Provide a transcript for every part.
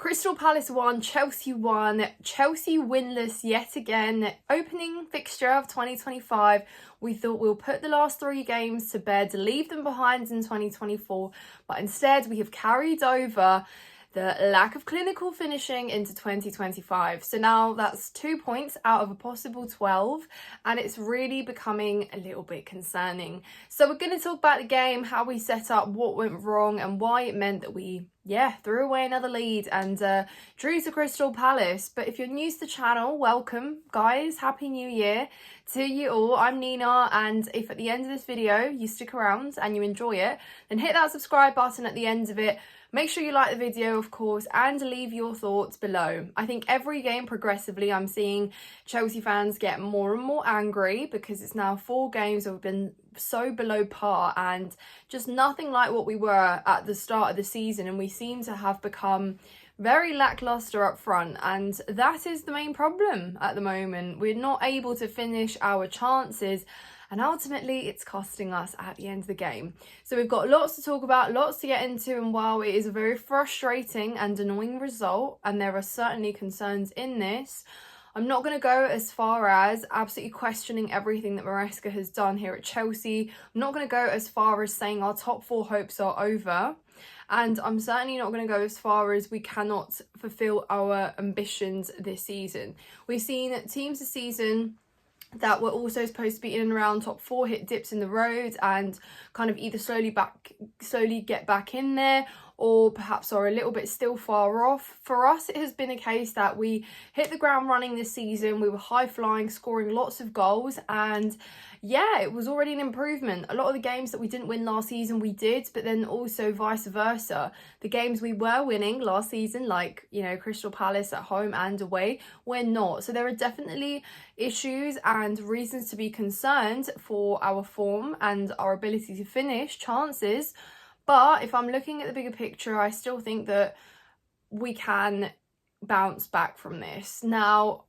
Crystal Palace won, Chelsea won, Chelsea winless yet again. Opening fixture of 2025, we thought we'll put the last 3 games to bed, leave them behind in 2024, but instead we have carried over the lack of clinical finishing into 2025. So now that's 2 points out of a possible 12, and it's really becoming a little bit concerning. So we're going to talk about the game, how we set up, what went wrong, and why it meant that we threw away another lead and drew to Crystal Palace. But if you're new to the channel, welcome guys, happy new year to you all. I'm Nina, and if at the end of this video you stick around and you enjoy it, then hit that subscribe button at the end of it. Make sure you like the video, of course, and leave your thoughts below. I think every game progressively I'm seeing Chelsea fans get more and more angry because it's now 4 games that have been so below par and just nothing like what we were at the start of the season, and we seem to have become very lacklustre up front, and that is the main problem at the moment. We're not able to finish our chances, and ultimately it's costing us at the end of the game. So we've got lots to talk about, lots to get into, and while it is a very frustrating and annoying result, and there are certainly concerns in this, I'm not going to go as far as absolutely questioning everything that Maresca has done here at Chelsea. I'm not going to go as far as saying our top 4 hopes are over. And I'm certainly not going to go as far as we cannot fulfill our ambitions this season. We've seen teams this season that were also supposed to be in and around top 4 hit dips in the road and kind of either slowly get back in there, or perhaps are a little bit still far off. For us, it has been a case that we hit the ground running this season. We were high flying, scoring lots of goals, and yeah, it was already an improvement. A lot of the games that we didn't win last season, we did, but then also vice versa. The games we were winning last season, like, you know, Crystal Palace at home and away, we're not. So there are definitely issues and reasons to be concerned for our form and our ability to finish chances. But if I'm looking at the bigger picture, I still think that we can bounce back from this. Now,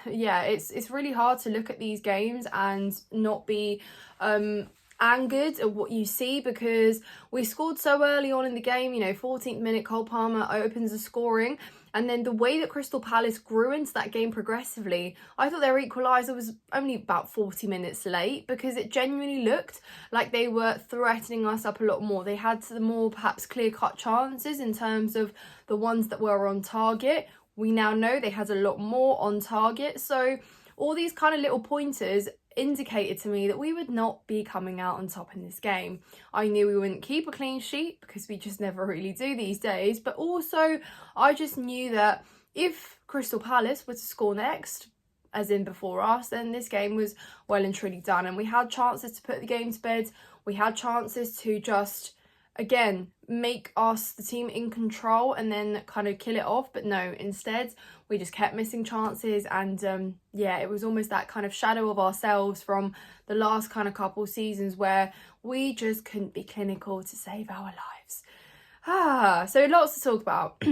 it's really hard to look at these games and not be angered at what you see, because we scored so early on in the game. You know, 14th minute, Cole Palmer opens the scoring, and then the way that Crystal Palace grew into that game progressively, I thought their equaliser was only about 40 minutes late, because it genuinely looked like they were threatening us up a lot more. They had the more perhaps clear-cut chances in terms of the ones that were on target. We now know they had a lot more on target. So all these kind of little pointers indicated to me that we would not be coming out on top in this game. I knew we wouldn't keep a clean sheet because we just never really do these days, but also I just knew that if Crystal Palace were to score next, as in before us, then this game was well and truly done. And we had chances to put the game to bed. We had chances to just, again, make us the team in control and then kind of kill it off, but no, instead we just kept missing chances. And it was almost that kind of shadow of ourselves from the last kind of couple seasons where we just couldn't be clinical to save our lives. So lots to talk about.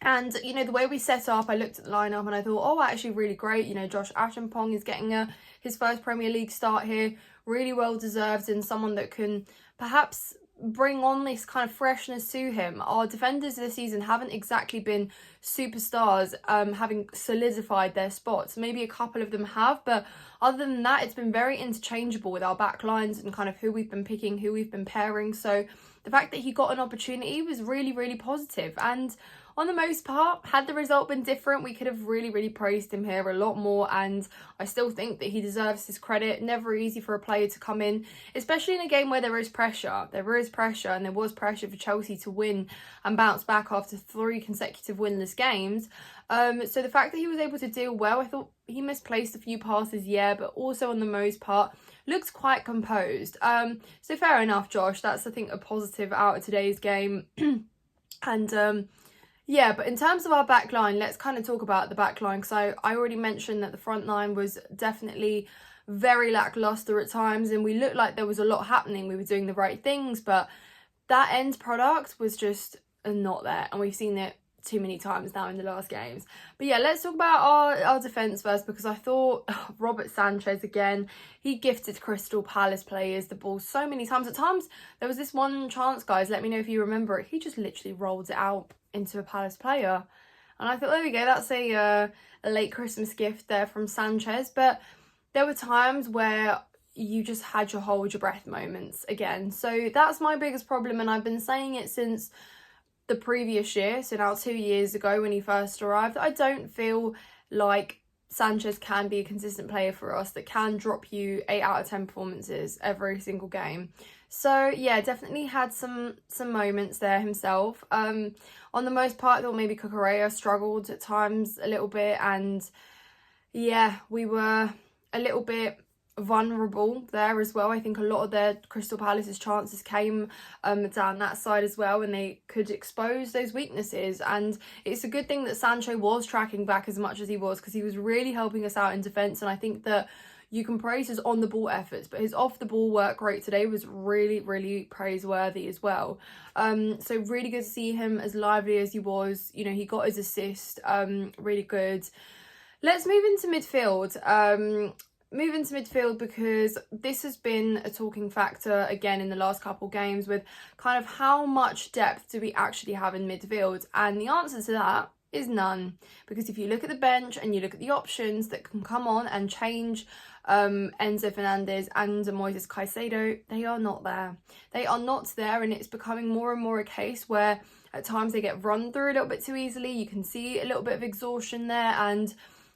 And, you know, the way we set up, I looked at the lineup and I thought, oh, actually really great. You know, Josh Achampong is getting his first Premier League start here, really well deserved, and someone that can perhaps bring on this kind of freshness to him. Our defenders this season haven't exactly been superstars, having solidified their spots. Maybe a couple of them have, but other than that, it's been very interchangeable with our back lines and kind of who we've been picking, who we've been pairing. So the fact that he got an opportunity was really, really positive. And on the most part, had the result been different, we could have really praised him here a lot more, and I still think that he deserves his credit. Never easy for a player to come in, especially in a game where there is pressure. There is pressure, and there was pressure for Chelsea to win and bounce back after 3 consecutive winless games. So the fact that he was able to deal well, I thought he misplaced a few passes, but also on the most part looked quite composed. So fair enough, Josh. That's, I think, a positive out of today's game. And but in terms of our back line, let's kind of talk about the back line, because I already mentioned that the front line was definitely very lacklustre at times, and we looked like there was a lot happening. We were doing the right things, but that end product was just not there, and we've seen it too many times now in the last games. But yeah, let's talk about our defence first, because I thought Robert Sanchez, again, he gifted Crystal Palace players the ball so many times. At times, there was this one chance, guys, let me know if you remember it, he just literally rolled it out into a Palace player. And I thought, there we go, that's a late Christmas gift there from Sanchez. But there were times where you just had your hold your breath moments again. So that's my biggest problem, and I've been saying it since the previous year, so now 2 years ago when he first arrived. I don't feel like Sanchez can be a consistent player for us that can drop you 8 out of 10 performances every single game. So yeah, definitely had some moments there himself. On the most part, I thought maybe Cucurella struggled at times a little bit, and yeah, we were a little bit vulnerable there as well. I think a lot of their Crystal Palace's chances came down that side as well, and they could expose those weaknesses. And it's a good thing that Sancho was tracking back as much as he was, because he was really helping us out in defence. And I think that you can praise his on the ball efforts, but his off the ball work rate today was really, really praiseworthy as well. So really good to see him as lively as he was. You know, he got his assist, really good. Let's move into midfield. Because this has been a talking factor again in the last couple games, with kind of how much depth do we actually have in midfield? And the answer to that is none. Because if you look at the bench and you look at the options that can come on and change Enzo Fernandez and Moises Caicedo, they are not there. They are not there, and it's becoming more and more a case where at times they get run through a little bit too easily. You can see a little bit of exhaustion there, and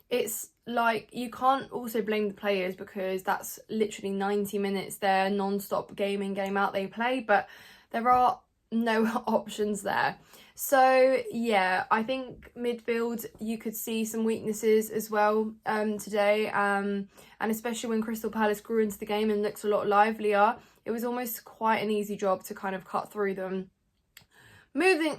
it's like you can't also blame the players, because that's literally 90 minutes there non-stop, game in game out they play, but there are no options there. So yeah, I think midfield you could see some weaknesses as well today, and especially when Crystal Palace grew into the game and looks a lot livelier, it was almost quite an easy job to kind of cut through them. Moving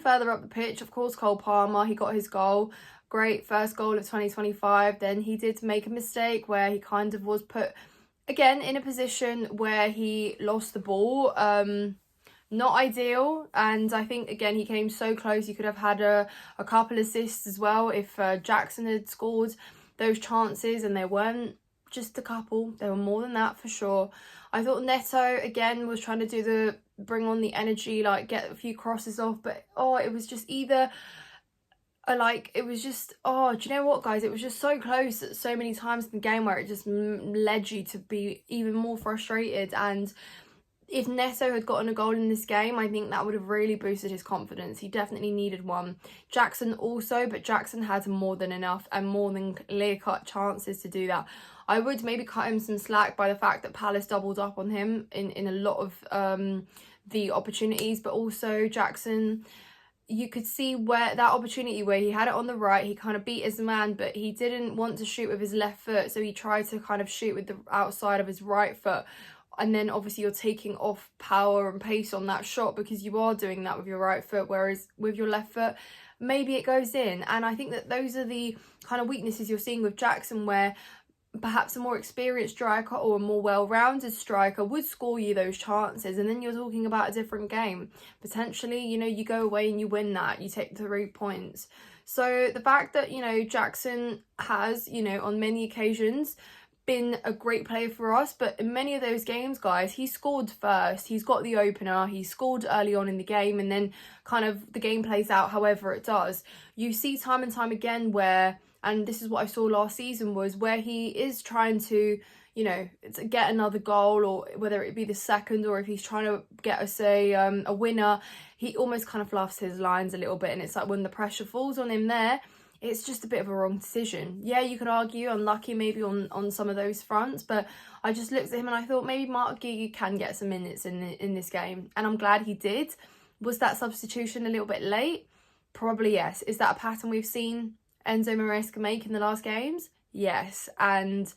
further up the pitch, of course, Cole Palmer, he got his goal. Great first goal of 2025. Then he did make a mistake where he kind of was put again in a position where he lost the ball. Not ideal, and I think again he came so close. He could have had a couple assists as well if Jackson had scored those chances, and there weren't just a couple, there were more than that for sure. I thought Neto again was trying to do bring on the energy, like get a few crosses off, but it was just either do you know what, guys, it was just so close at so many times in the game where it just led you to be even more frustrated. And if Neto had gotten a goal in this game, I think that would have really boosted his confidence. He definitely needed one. Jackson also, but Jackson had more than enough and more than clear-cut chances to do that. I would maybe cut him some slack by the fact that Palace doubled up on him in a lot of the opportunities, but also Jackson, you could see where that opportunity where he had it on the right, he kind of beat his man, but he didn't want to shoot with his left foot, so he tried to kind of shoot with the outside of his right foot. And then obviously you're taking off power and pace on that shot because you are doing that with your right foot, whereas with your left foot, maybe it goes in. And I think that those are the kind of weaknesses you're seeing with Jackson, where perhaps a more experienced striker or a more well-rounded striker would score you those chances, and then you're talking about a different game. Potentially, you go away and you win that, you take the 3 points. So the fact that, Jackson has, on many occasions been a great player for us, but in many of those games, guys, he scored first. He's got the opener, he scored early on in the game, and then kind of the game plays out however it does. You see time and time again where, and this is what I saw last season, was where he is trying to, to get another goal, or whether it be the second, or if he's trying to get us a winner, he almost kind of fluffs his lines a little bit, and it's like when the pressure falls on him there, it's just a bit of a wrong decision. Yeah, you could argue unlucky maybe on some of those fronts, but I just looked at him and I thought maybe Mark Guigui can get some minutes in this game, and I'm glad he did. Was that substitution a little bit late? Probably yes. Is that a pattern we've seen Enzo Maresca make in the last games? Yes, and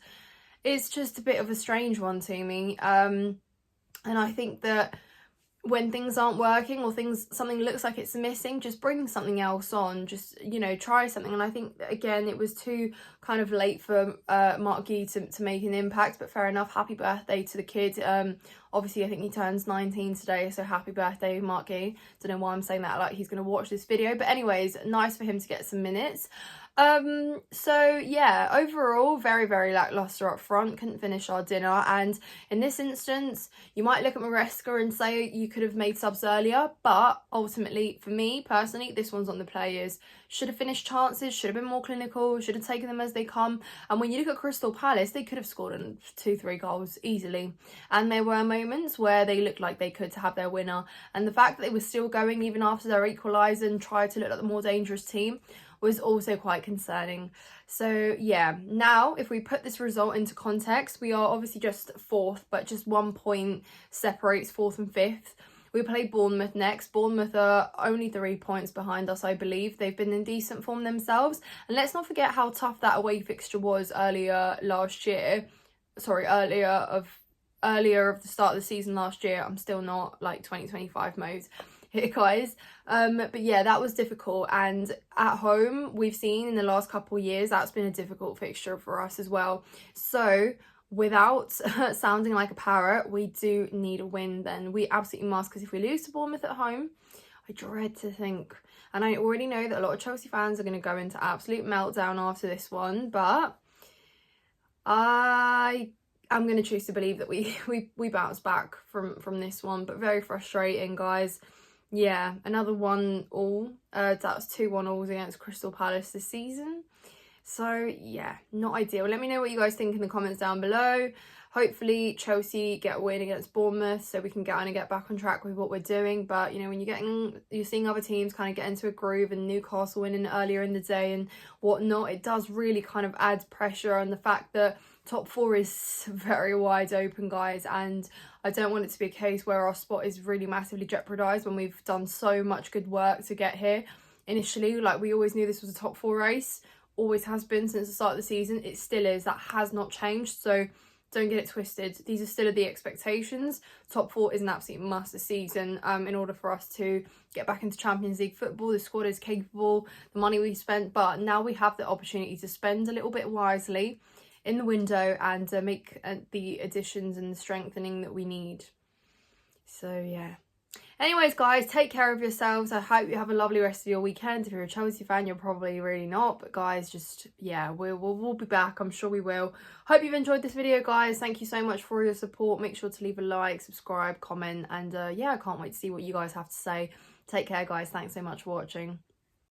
it's just a bit of a strange one to me. And I think that when things aren't working or something looks like it's missing, just bring something else on, just try something. And I think again it was too kind of late for Mark Guigui to make an impact, but fair enough, happy birthday to the kid. Obviously, I think he turns 19 today, so happy birthday, Marky. Don't know why I'm saying that like he's going to watch this video. But anyways, nice for him to get some minutes. So yeah, overall, very, very lacklustre up front. Couldn't finish our dinner. And in this instance, you might look at Maresca and say you could have made subs earlier. But ultimately, for me personally, this one's on the players. Should have finished chances, should have been more clinical, should have taken them as they come. And when you look at Crystal Palace, they could have scored 2-3 goals easily. And there were moments where they looked like they could have their winner. And the fact that they were still going even after their equaliser and tried to look like the more dangerous team was also quite concerning. So yeah, now if we put this result into context, we are obviously just 4th, but just 1 point separates 4th and 5th. We play Bournemouth next. Bournemouth are only 3 points behind us, I believe. They've been in decent form themselves. And let's not forget how tough that away fixture was earlier last year. Sorry, earlier of the start of the season last year. I'm still not like 2025 mode here, guys. But yeah, that was difficult. And at home, we've seen in the last couple of years, that's been a difficult fixture for us as well. So without sounding like a parrot, we do need a win then. We absolutely must, because if we lose to Bournemouth at home, I dread to think. And I already know that a lot of Chelsea fans are going to go into absolute meltdown after this one, but I'm going to choose to believe that we bounce back from this one. But very frustrating, guys. Yeah, another 1-1. That was 2-1 against Crystal Palace this season. So yeah, not ideal. Let me know what you guys think in the comments down below. Hopefully Chelsea get a win against Bournemouth so we can get back on track with what we're doing. But you know, when you're seeing other teams kind of get into a groove, and Newcastle winning earlier in the day and whatnot, it does really kind of add pressure on the fact that top 4 is very wide open, guys, and I don't want it to be a case where our spot is really massively jeopardised when we've done so much good work to get here. Initially, like, we always knew this was a top 4 race, always has been since the start of the season. It still is. That has not changed, so don't get it twisted. These are still the expectations. Top 4 is an absolute must this season in order for us to get back into Champions League football. The squad is capable, the money we spent, but now we have the opportunity to spend a little bit wisely in the window and make the additions and the strengthening that we need. So yeah. Anyways, guys, take care of yourselves. I hope you have a lovely rest of your weekend. If you're a Chelsea fan, you're probably really not. But guys, just, yeah, we'll be back. I'm sure we will. Hope you've enjoyed this video, guys. Thank you so much for your support. Make sure to leave a like, subscribe, comment. And yeah, I can't wait to see what you guys have to say. Take care, guys. Thanks so much for watching.